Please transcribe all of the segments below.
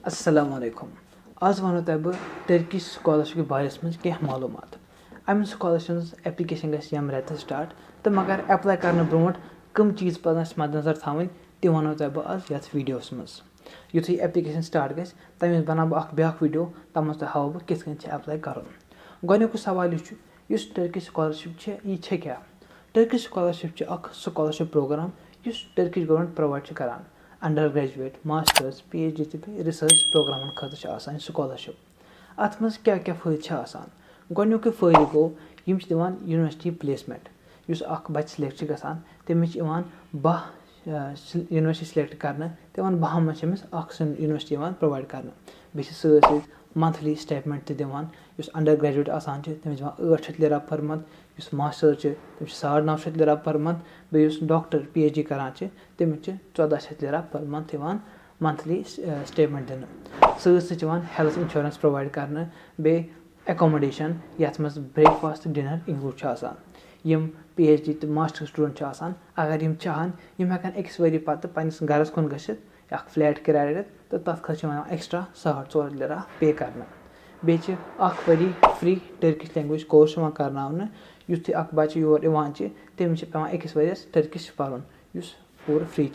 अस्सलाम वालेकुम। आज वनो तोह बह टर्किश स्कॉलरशिप के बारे में कह मालूमात। अम स्कॉलरशिप एप्लिकेशन गस यम रेत स्टार्ट तो मगर एप्लाई करने ब्रोट कम चीज़ पन मद्देनजर थवन तह वनो तोह बह आज यथ वीडियोस मज। युथु एप्लिकेशन स्टार्ट गस तमें बना बह ब्याक वीडियो तम मज तह हाव बह किस एप्लाई कर। गोनुक सवाल यह टर्किश स्कॉलरशिप यह क्या। Turkish scholarship scholarship program Turkish government provide करान अंडर ग्रेजुएट मास्टर्स PhD तो रिसर्च प्रोग्राम खतर स्कॉलरशिप। अत मज क्या क्या फ़ायदे गोनुक फ़ायदे गो यम दिवान यूनिवर्सिटी प्लेसमेंट युस अख बच्चे सिलेक्ट गसान तमिस 12 यूनिवर्सिटी सिलेक्ट करने तमन 12 मज यूनिवर्सिटी प्रोवाइड करने बे मंथली स्टेटमेंट दिवान युस अंडर ग्रेजुएट आसान तमिस 800 लिरा पर मंथ युस मास्टर तमिस 950 लिरा पर मंथ बे युस डॉक्टर PhD करान तमिस 1400 lira per month monthly statement दिन सत हेल्थ इंश्योरेंस प्रोवाइड करने बे एकोमोडेशन यथ मज ब्रेकफास्ट डिनर इंक्लूड यम PhD तो मास्टर स्टूडेंट अगर यम चाहन यम हेकन अकिस वरी पत्त पन्निस गरस कुन गसित फ्लैट किराया रत तो तथ खर्च एक्स्ट्रा 4.5 लिरा पे करना बे वरी फ्री टर्किश लैंग्वेज कोर्स करना युथ अख बच्चे योर तमिस पेवान अकिस वरियस टर्किश पर्न पूरा फ्री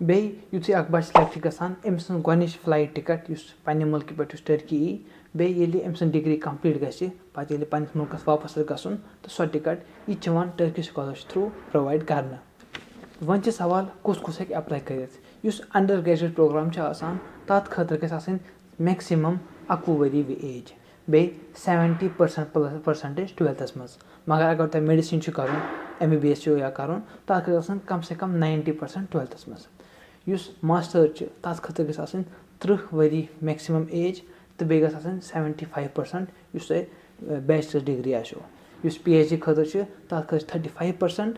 बे युथु अख बच्चे सिलेक्ट गसान अम सं गोनिच फ्लाइट टिकट पन्ने मुल्क पे टर्की बे अम सं डिग्री कंप्लीट गस पे पन्निस मुल्कस वापस गसन तो सो टिकट यह टर्किश स्कॉलरशिप थ्रू प्रोवाइड करना। वन सवाल कुस हेक अप्लाई कर अंडर ग्रेजुएट प्रोग्राम तथ खतर गस मैक्सिमम 21 वरी एज बे 70% परसेंटेज 12th मज मगर अगर तुम मेडिसिन कर MBBS या कर तथ गस कम से कम 90% 12th मज मास्टर तथ खतर गस 30 वरी मैक्सिमम एज तो बे गस 75% बैचलर डिग्री आशो PhD खतर तथ खतर 35%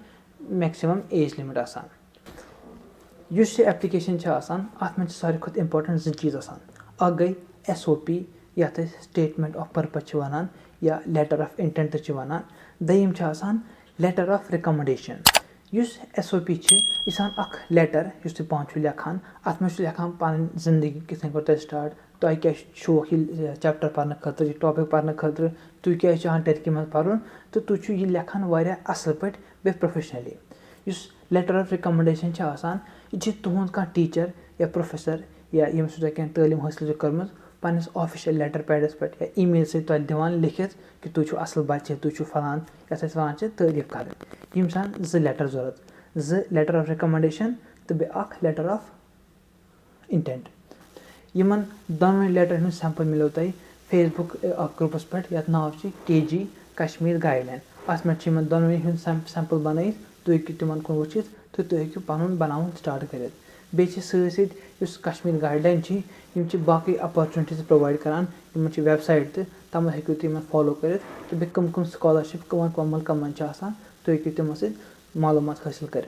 मैक्सिमम एज लिमिट आसान। एप्लिकेशन अत मज सारे खुद इम्पोर्टेंट 2 चीज़ अ गई SOP यथ स्टेटमेंट ऑफ पर्पज वन या लेटर ऑफ इंटेंट वन दयम लेटर ऑफ रिकमेंडेशन SOP यह लेटर तुम पान लेखान अत मज लेखान पन जिंदगी किस कर स्टार्ट तुह क्या शौक यह चैप्टर पढ़ने खतर टॉपिक पढ़ने खतर तुम क्या चाहान टर्की मज पर्न तो तुह यह लेखान वारिया असल पे बे प्रोफेशनली लेटर ऑफ रिकमेंडेशन यह तुहद कह टीचर या प्रोफेसर या यम तुम क्या तालीम हासिल कर्म पन्निस ऑफिशियल लेटर पैडस पे या ईमेल से दिवान लिखित कि तुम असल बच्चे तुम फलान यथ वन तारीफ कर यम 2 लेटर जरूरत 2 लेटर ऑफ रिकमेंडेशन तो बे लेटर ऑफ इंटेंट यमन दोनों लेटर हूँ सैंपल मिलो तुम फेसबुक ग्रुपस पे यथ नाव KG कश्मीर गाइडलाइन अत मे दोनों सैंपल बन तुम हूँ तिमन कुन वुचित तो तुम हूँ पन बनान स्टार्ट कर बे सत कश्मीर गाइडलाइन बाकी अपॉर्चुनिटीज प्रोवाइड करान वेबसाइट तम हूँ तुम फॉलो कर तो बे कम स्कॉलरशिप कम मुल्कन मन तुम हूँ तमो मालूमात हासिल कर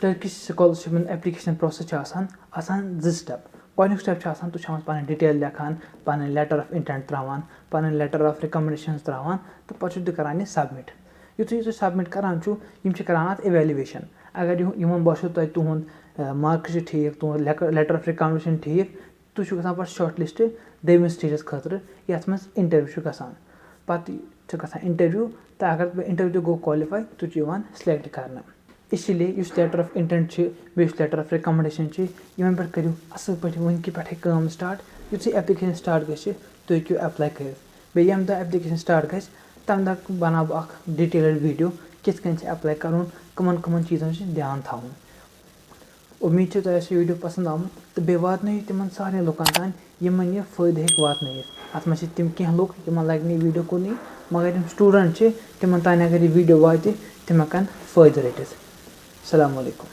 टर्किश स्कॉलरशिप एप्लिकेशन प्रोसेस आसान 2 स्टेप गोनुक स्टेप तुम पन डिटेल लेखान पन लेटर ऑफ इंटेंट त्रावान पन लेटर ऑफ रिकमेंडेशन त्रावान तो पे करान सबमिट युथु तुम सबमिट करान करान अत इवेल्युएशन अगर यमन बसो तुहद मार्क्स ठीक तुहद लेटर ऑफ रिकमेंडेशन ठीक तुम गसान पे शॉर्ट लिस्ट 2 स्टेजस खतर यथ मज इंटरव्यू गसान पे इंटरव्यू तो अगर इंटरव्यू गो क्वालिफाई तुम सिलेक्ट करना इसलिए लेटर ऑफ इंटेंट बे लेटर ऑफ रिकमेंडेशन इन पे करू असल पे वन पे काम स्टार्ट युथु एप्लिकेशन स्टार्ट गस तुम हूँ अप्लाई कर बे यम दह एप्लिकेशन स्टार्ट गस तम दह बना बह डिटेल्ड वीडियो किस अप्लाई कर कमन चीज़ों ध्यान थवन। उम्मीद है तुम वीडियो पसंद आमुत तो बे वात तिमन सारे लुकन तान यमन यह फ़ायदे हेक वात अत मे तम कह लुक यमन लग वीडियो कुन मगर यम स्टूडेंट तिमन तान अगर यह वीडियो वात तम हेकन फ़ायदे रटित। अस्सलाम वालेकुम।